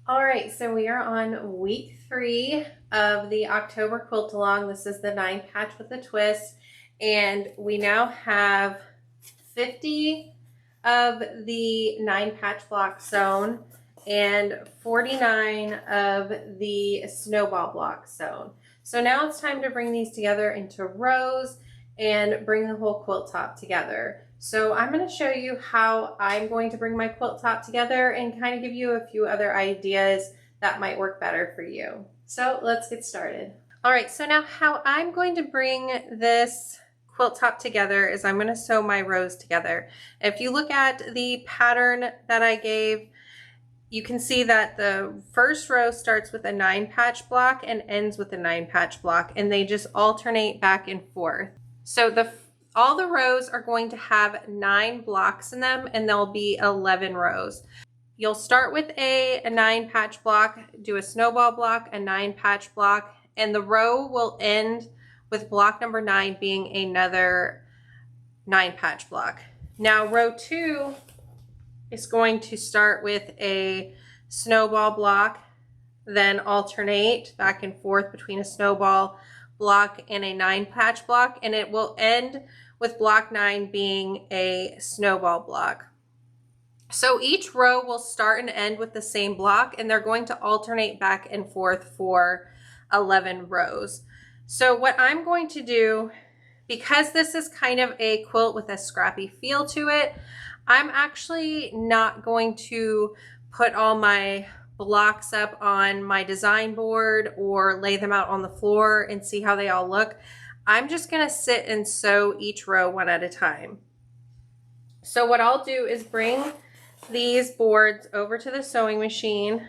All right, so we are on week 3 of the October quilt along. This is the 9 patch with a twist, and we now have 50 of the 9 patch blocks sewn and 49 of the snowball blocks sewn. So now it's time to bring these together into rows and bring the whole quilt top together. So I'm going to show you how I'm going to bring my quilt top together and kind of give you a few other ideas that might work better for you. So let's get started. All right, so now how I'm going to bring this quilt top together is I'm going to sew my rows together. If you look at the pattern that I gave, you can see that the first row starts with a 9 patch block and ends with a 9 patch block, and they just alternate back and forth. So all the rows are going to have 9 blocks in them, and there'll be 11 rows. You'll start with a 9 patch block, do a snowball block, a 9 patch block, and the row will end with block number 9 being another 9 patch block. Now row 2 is going to start with a snowball block, then alternate back and forth between a snowball block and a 9 patch block, and it will end with block 9 being a snowball block. So each row will start and end with the same block, and they're going to alternate back and forth for 11 rows. So what I'm going to do, because this is kind of a quilt with a scrappy feel to it, I'm actually not going to put all my blocks up on my design board or lay them out on the floor and see how they all look. I'm just going to sit and sew each row one at a time. So what I'll do is bring these boards over to the sewing machine,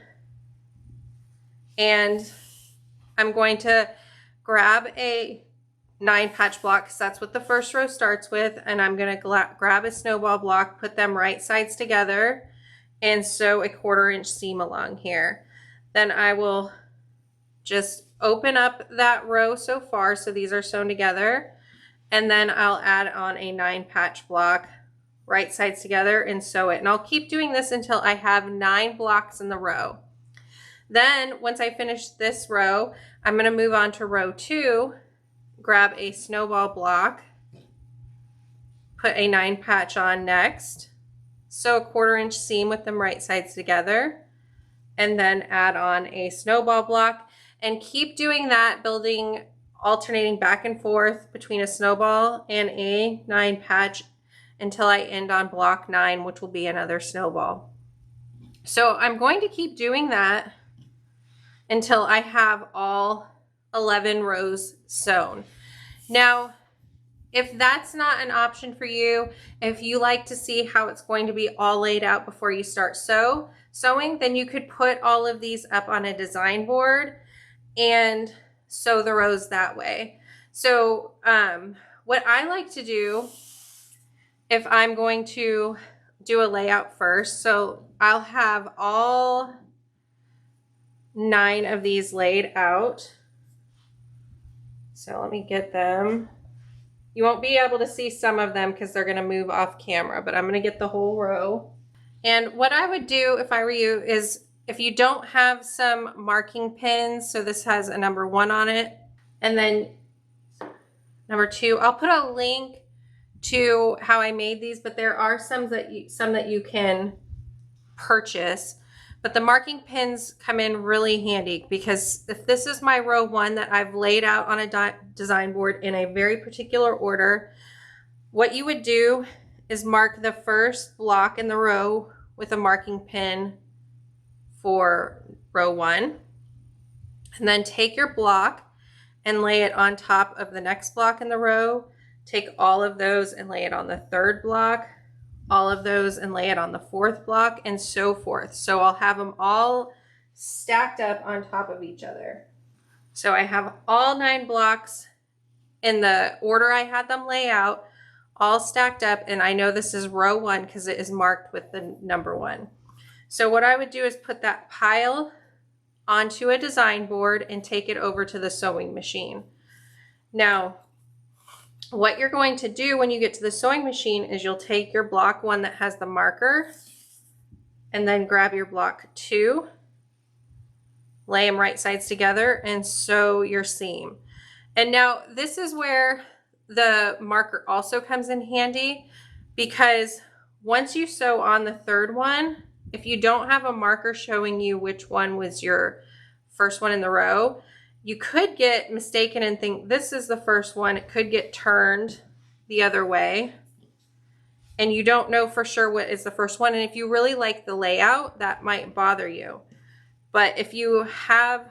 and I'm going to grab a 9 patch block because that's what the first row starts with, and I'm going to grab a snowball block, put them right sides together, and sew a 1/4 inch seam along here. Then I will just open up that row so far, so these are sewn together, and then I'll add on a 9 patch block right sides together and sew it. And I'll keep doing this until I have 9 blocks in the row. Then once I finish this row, I'm going to move on to row 2, grab a snowball block, put a 9 patch on next, sew a 1/4 inch seam with them right sides together, and then add on a snowball block, and keep doing that, building, alternating back and forth between a snowball and a 9 patch until I end on block 9, which will be another snowball. So I'm going to keep doing that until I have all 11 rows sewn. Now, if that's not an option for you, if you like to see how it's going to be all laid out before you start sewing, then you could put all of these up on a design board and sew the rows that way. So what I like to do, if I'm going to do a layout first, so I'll have all 9 of these laid out. So let me get them. You won't be able to see some of them because they're going to move off camera, but I'm going to get the whole row. And what I would do if I were you is, if you don't have some marking pins, so this has a number 1 on it, and then number 2, I'll put a link to how I made these, but there are some that you can purchase. But the marking pins come in really handy, because if this is my row 1 that I've laid out on a design board in a very particular order, what you would do is mark the first block in the row with a marking pin for row 1, and then take your block and lay it on top of the next block in the row. Take all of those and lay it on the 3rd block, all of those and lay it on the 4th block, and so forth. So I'll have them all stacked up on top of each other. So I have all 9 blocks in the order I had them lay out, all stacked up, and I know this is row 1 because it is marked with the number 1. So what I would do is put that pile onto a design board and take it over to the sewing machine. Now, what you're going to do when you get to the sewing machine is you'll take your block 1 that has the marker, and then grab your block 2 lay them right sides together and sew your seam. And now this is where the marker also comes in handy, because once you sew on the third one, if you don't have a marker showing you which one was your first one in the row, you could get mistaken and think this is the first one. It could get turned the other way and you don't know for sure what is the first one. And if you really like the layout, that might bother you. But if you have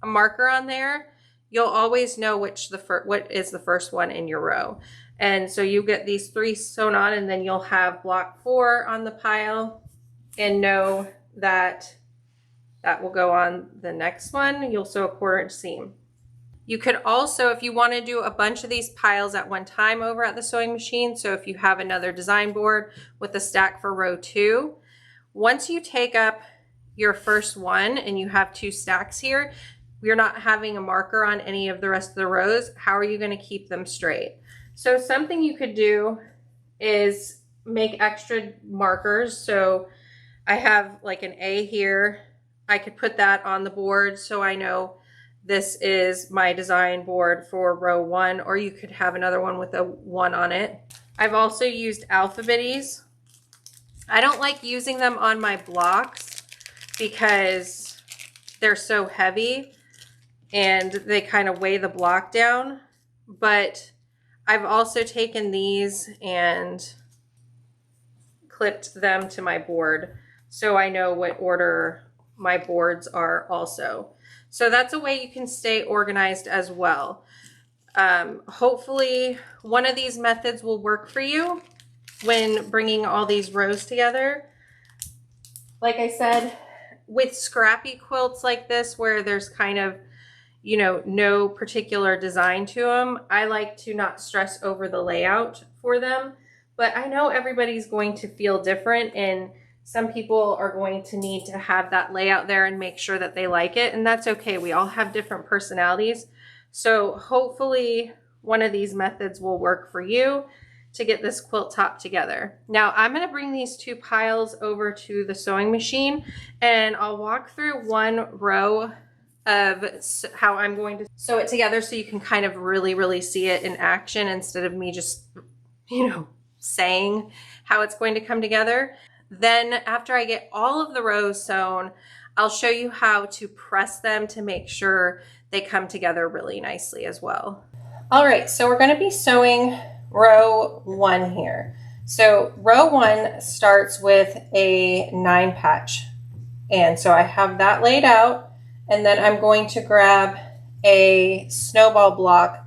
a marker on there, you'll always know what is the first one in your row. And so you get these 3 sewn on, and then you'll have block 4 on the pile and know that that will go on the next one. You'll sew a 1/4 inch seam. You could also, if you want to do a bunch of these piles at one time over at the sewing machine, so if you have another design board with a stack for row 2, once you take up your first one and you have 2 stacks here, you're not having a marker on any of the rest of the rows. How are you going to keep them straight? So something you could do is make extra markers. So I have like an A here. I could put that on the board so I know this is my design board for row 1, or you could have another one with a 1 on it. I've also used alphabetties. I don't like using them on my blocks because they're so heavy and they kind of weigh the block down. But I've also taken these and clipped them to my board so I know what order my boards are also. So that's a way you can stay organized as well. Hopefully one of these methods will work for you when bringing all these rows together. Like I said, with scrappy quilts like this where there's kind of, you know, no particular design to them, I like to not stress over the layout for them. But I know everybody's going to feel different, and some people are going to need to have that layout there and make sure that they like it, and that's okay. We all have different personalities. So hopefully one of these methods will work for you to get this quilt top together. Now I'm going to bring these 2 piles over to the sewing machine and I'll walk through one row of how I'm going to sew it together so you can kind of really see it in action instead of me just, you know, saying how it's going to come together. Then after I get all of the rows sewn, I'll show you how to press them to make sure they come together really nicely as well. All right, so we're going to be sewing row 1 here. So row 1 starts with a 9 patch. And so I have that laid out, and then I'm going to grab a snowball block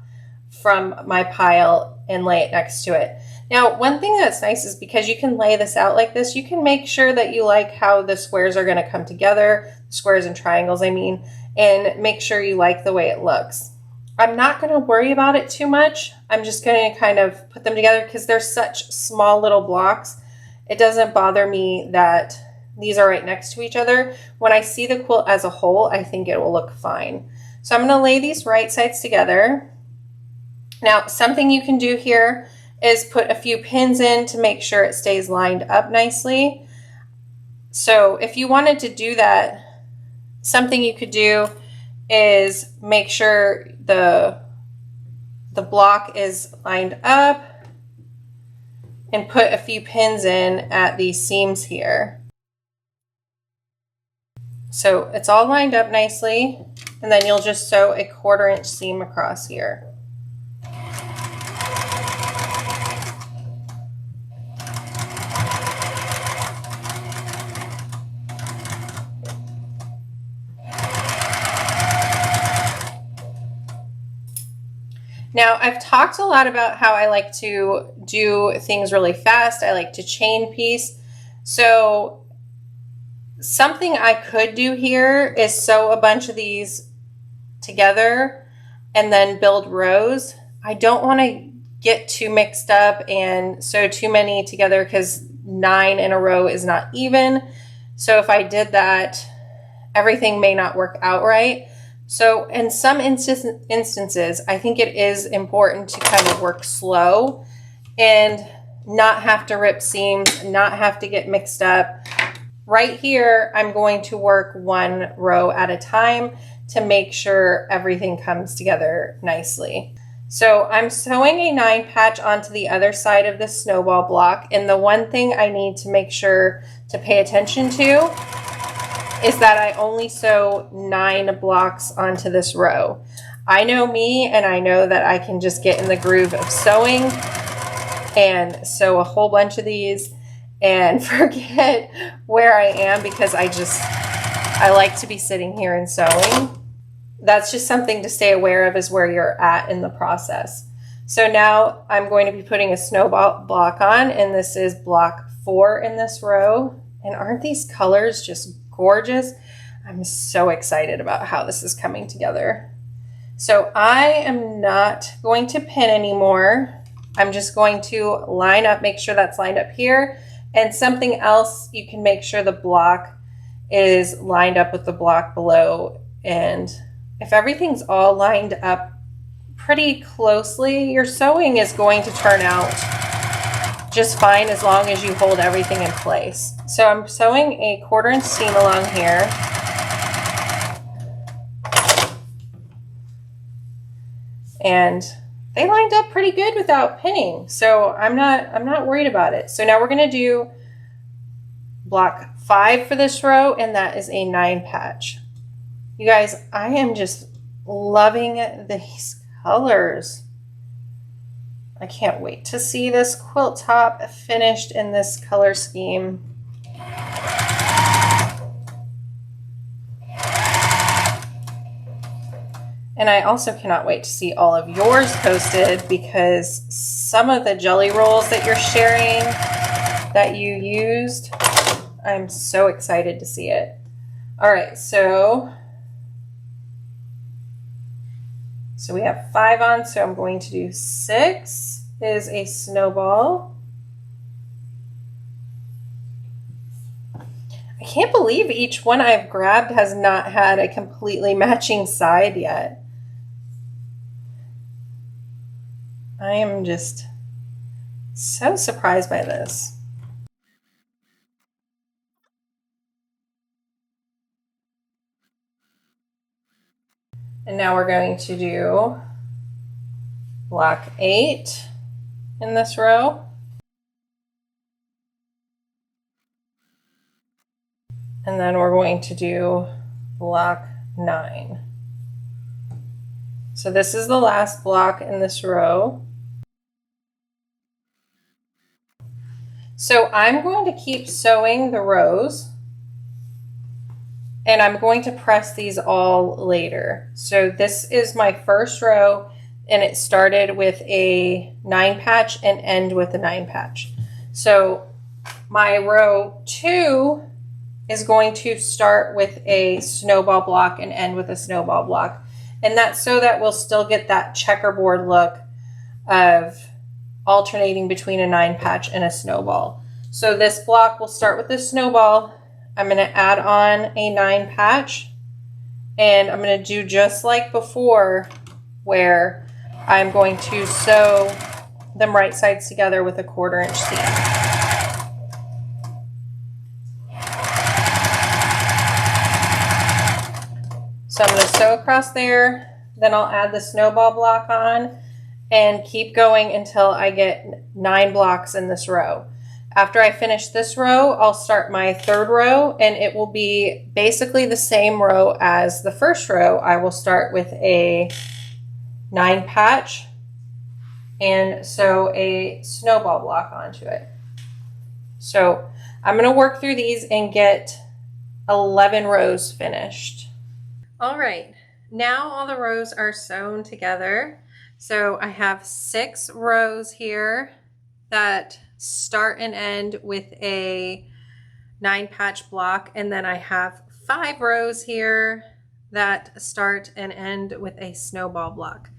from my pile and lay it next to it. Now, one thing that's nice is because you can lay this out like this, you can make sure that you like how the squares are going to come together, squares and triangles, I mean, and make sure you like the way it looks. I'm not going to worry about it too much. I'm just going to kind of put them together because they're such small little blocks. It doesn't bother me that these are right next to each other. When I see the quilt as a whole, I think it will look fine. So I'm going to lay these right sides together. Now, something you can do here is put a few pins in to make sure it stays lined up nicely. So if you wanted to do that, something you could do is make sure the block is lined up and put a few pins in at these seams here. So it's all lined up nicely, and then you'll just sew a 1/4 inch seam across here. Now, I've talked a lot about how I like to do things really fast. I like to chain piece. So something I could do here is sew a bunch of these together and then build rows. I don't want to get too mixed up and sew too many together because 9 in a row is not even. So if I did that, everything may not work out right. So in some instances, I think it is important to kind of work slow and not have to rip seams, not have to get mixed up. right here, I'm going to work one row at a time to make sure everything comes together nicely. So I'm sewing a 9 patch onto the other side of the snowball block, and the one thing I need to make sure to pay attention to is that I only sew 9 blocks onto this row. I know me, and I know that I can just get in the groove of sewing and sew a whole bunch of these and forget where I am because I like to be sitting here and sewing. That's just something to stay aware of, is where you're at in the process. So now I'm going to be putting a snowball block on, and this is block 4 in this row. And aren't these colors just gorgeous? I'm so excited about how this is coming together. So I am not going to pin anymore. I'm just going to line up, make sure that's lined up here. And something else, you can make sure the block is lined up with the block below. And if everything's all lined up pretty closely, your sewing is going to turn out just fine as long as you hold everything in place. So I'm sewing a 1/4 inch seam along here. And they lined up pretty good without pinning. So I'm not worried about it. So now we're gonna do block 5 for this row, and that is a 9 patch. You guys, I am just loving these colors. I can't wait to see this quilt top finished in this color scheme. And I also cannot wait to see all of yours posted, because some of the jelly rolls that you're sharing that you used, I'm so excited to see it. All right, so we have 5 on, so I'm going to do 6 is a snowball. I can't believe each one I've grabbed has not had a completely matching side yet. I am just so surprised by this. And now we're going to do block 8 in this row. And then we're going to do block 9. So this is the last block in this row. So I'm going to keep sewing the rows, and I'm going to press these all later. So this is my first row, and it started with a 9 patch and end with a 9 patch. So my row 2 is going to start with a snowball block and end with a snowball block. And that's so that we'll still get that checkerboard look of alternating between a 9 patch and a snowball. So this block will start with the snowball. I'm going to add on a 9 patch, and I'm going to do just like before, where I'm going to sew them right sides together with a 1/4 inch seam. So I'm going to sew across there, then I'll add the snowball block on and keep going until I get 9 blocks in this row. After I finish this row, I'll start my 3rd row, and it will be basically the same row as the first row. I will start with a 9 patch and sew a snowball block onto it. So I'm going to work through these and get 11 rows finished. All right, now all the rows are sewn together. So I have 6 rows here that start and end with a 9 patch block, and then I have 5 rows here that start and end with a snowball block.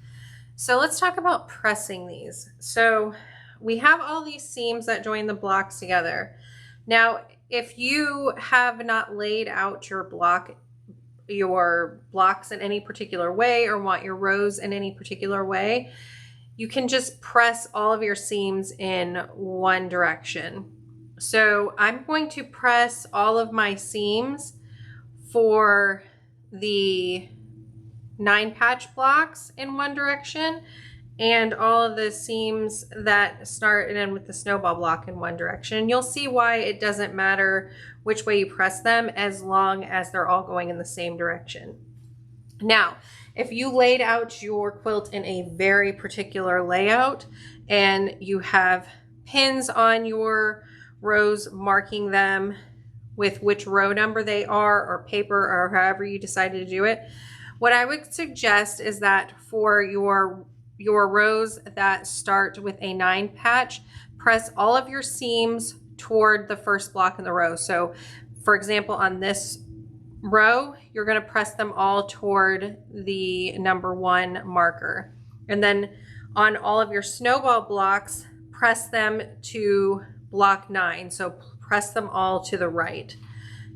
So let's talk about pressing these. So we have all these seams that join the blocks together. Now, if you have not laid out your blocks in any particular way, or want your rows in any particular way, you can just press all of your seams in one direction. So I'm going to press all of my seams for the 9 patch blocks in one direction, and all of the seams that start and end with the snowball block in one direction. You'll see why it doesn't matter which way you press them as long as they're all going in the same direction. Now, if you laid out your quilt in a very particular layout and you have pins on your rows marking them with which row number they are, or paper, or however you decided to do it, what I would suggest is that for your rows that start with a 9 patch, press all of your seams toward the first block in the row. So for example, on this row, you're going to press them all toward the number 1 marker. And then on all of your snowball blocks, press them to block 9. So press them all to the right.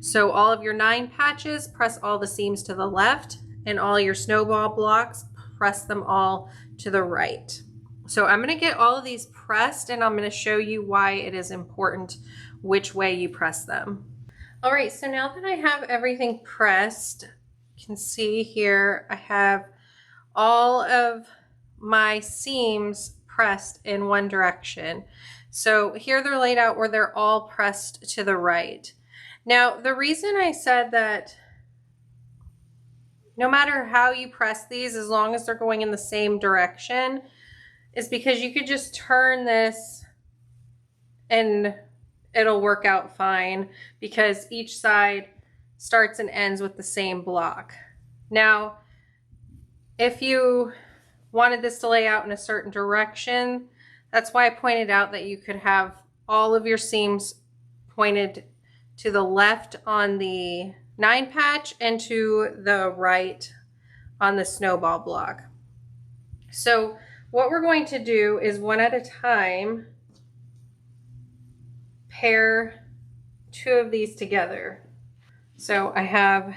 So all of your 9 patches, press all the seams to the left, and all your snowball blocks, press them all to the right. So I'm going to get all of these pressed, and I'm going to show you why it is important which way you press them. All right, so now that I have everything pressed, you can see here I have all of my seams pressed in one direction. So here they're laid out where they're all pressed to the right. Now, the reason I said that no matter how you press these, as long as they're going in the same direction, is because you could just turn this and it'll work out fine, because each side starts and ends with the same block. Now, if you wanted this to lay out in a certain direction, that's why I pointed out that you could have all of your seams pointed to the left on the 9 patch and to the right on the snowball block. So what we're going to do is one at a time pair 2 of these together. So I have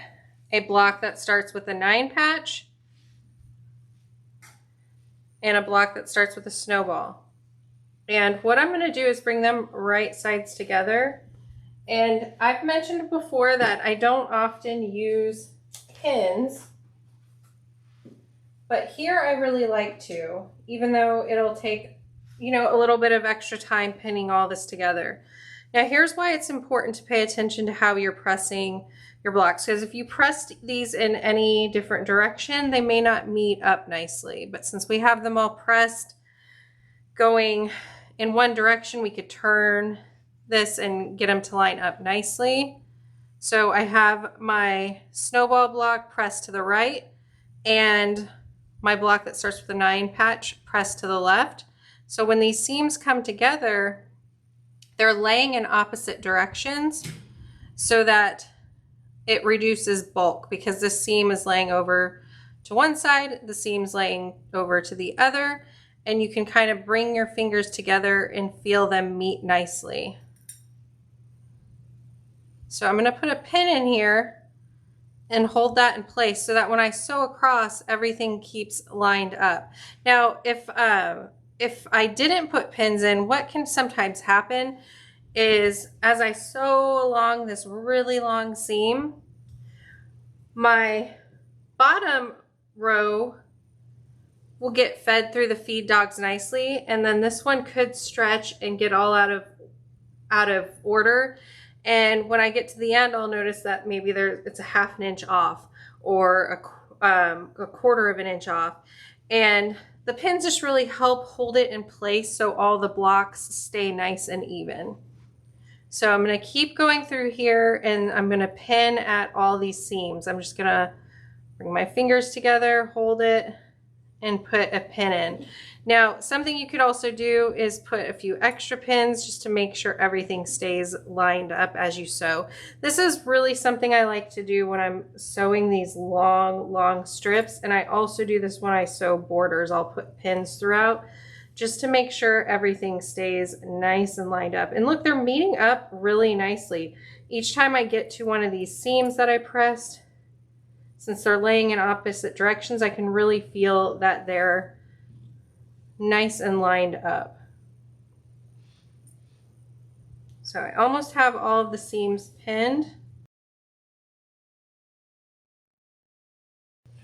a block that starts with a 9 patch and a block that starts with a snowball. And what I'm going to do is bring them right sides together. And I've mentioned before that I don't often use pins, but here I really like to, even though it'll take, you know, a little bit of extra time pinning all this together. Now here's why it's important to pay attention to how you're pressing your blocks, because if you pressed these in any different direction, they may not meet up nicely. But since we have them all pressed going in one direction, we could turn this and get them to line up nicely. So I have my snowball block pressed to the right and my block that starts with a 9 patch pressed to the left. So when these seams come together, they're laying in opposite directions so that it reduces bulk, because this seam is laying over to one side, the seam's laying over to the other, and you can kind of bring your fingers together and feel them meet nicely. So I'm going to put a pin in here and hold that in place so that when I sew across, everything keeps lined up. Now, if I didn't put pins in, what can sometimes happen is as I sew along this really long seam, my bottom row will get fed through the feed dogs nicely, and then this one could stretch and get all out of order. And when I get to the end, I'll notice that maybe it's a ½ inch off, or a quarter of an inch off. And the pins just really help hold it in place so all the blocks stay nice and even. So I'm going to keep going through here, and I'm going to pin at all these seams. I'm just going to bring my fingers together, hold it, and put a pin in. Now, something you could also do is put a few extra pins just to make sure everything stays lined up as you sew. This is really something I like to do when I'm sewing these long strips, and I also do this when I sew borders. I'll put pins throughout just to make sure everything stays nice and lined up. And look, they're meeting up really nicely. Each time I get to one of these seams that I pressed, since they're laying in opposite directions, I can really feel that they're nice and lined up. So I almost have all of the seams pinned.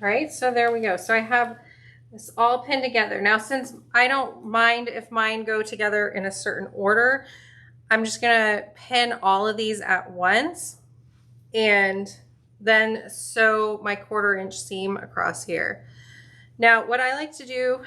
All right, so there we go. So I have this all pinned together. Now, since I don't mind if mine go together in a certain order, I'm just gonna pin all of these at once and then sew my 1/4 inch seam across here. Now, what I like to do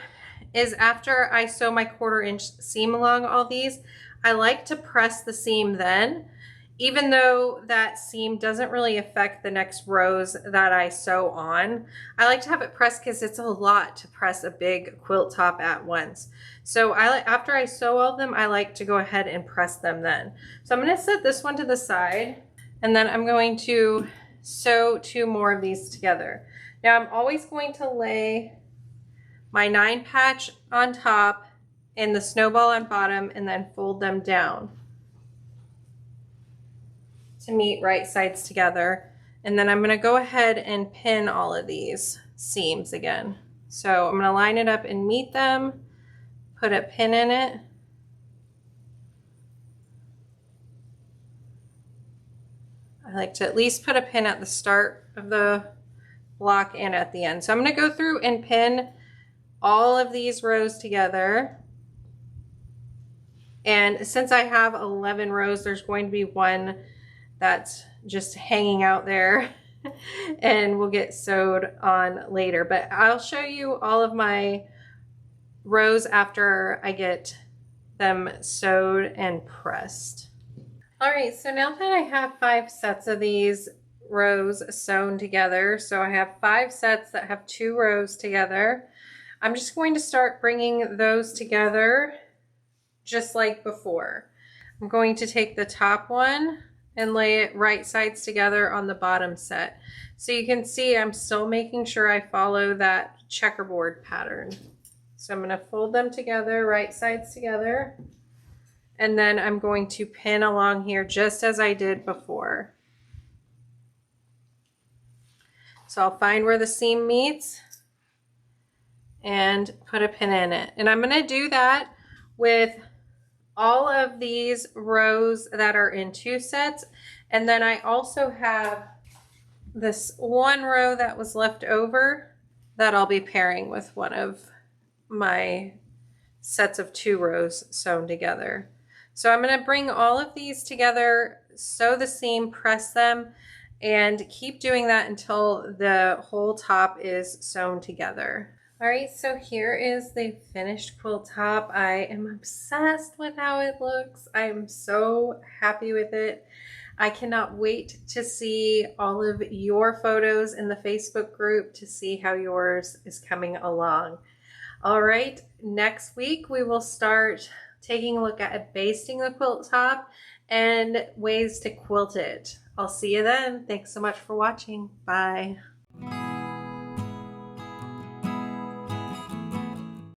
is after I sew my 1/4 inch seam along all these, I like to press the seam then, even though that seam doesn't really affect the next rows that I sew on. I like to have it pressed because it's a lot to press a big quilt top at once. So after I sew all of them, I like to go ahead and press them then. So I'm going to set this one to the side, and then I'm going to sew 2 more of these together. Now I'm always going to lay my 9 patch on top and the snowball on bottom, and then fold them down to meet right sides together. And then I'm going to go ahead and pin all of these seams again. So I'm going to line it up and meet them, put a pin in it. I like to at least put a pin at the start of the block and at the end. So I'm going to go through and pin all of these rows together. And since I have 11 rows, there's going to be one that's just hanging out there and will get sewed on later. But I'll show you all of my rows after I get them sewed and pressed. All right, so now that I have 5 sets of these rows sewn together, so I have 5 sets that have 2 rows together, I'm just going to start bringing those together just like before. I'm going to take the top one and lay it right sides together on the bottom set. So you can see I'm still making sure I follow that checkerboard pattern. So I'm going to fold them together, right sides together, and then I'm going to pin along here just as I did before. So I'll find where the seam meets and put a pin in it. And I'm going to do that with all of these rows that are in 2 sets. And then I also have this one row that was left over that I'll be pairing with one of my sets of 2 rows sewn together. So I'm going to bring all of these together, sew the seam, press them, and keep doing that until the whole top is sewn together. All right, so here is the finished quilt top. I am obsessed with how it looks. I am so happy with it. I cannot wait to see all of your photos in the Facebook group to see how yours is coming along. All right, next week we will start taking a look at basting the quilt top and ways to quilt it. I'll see you then. Thanks so much for watching. Bye.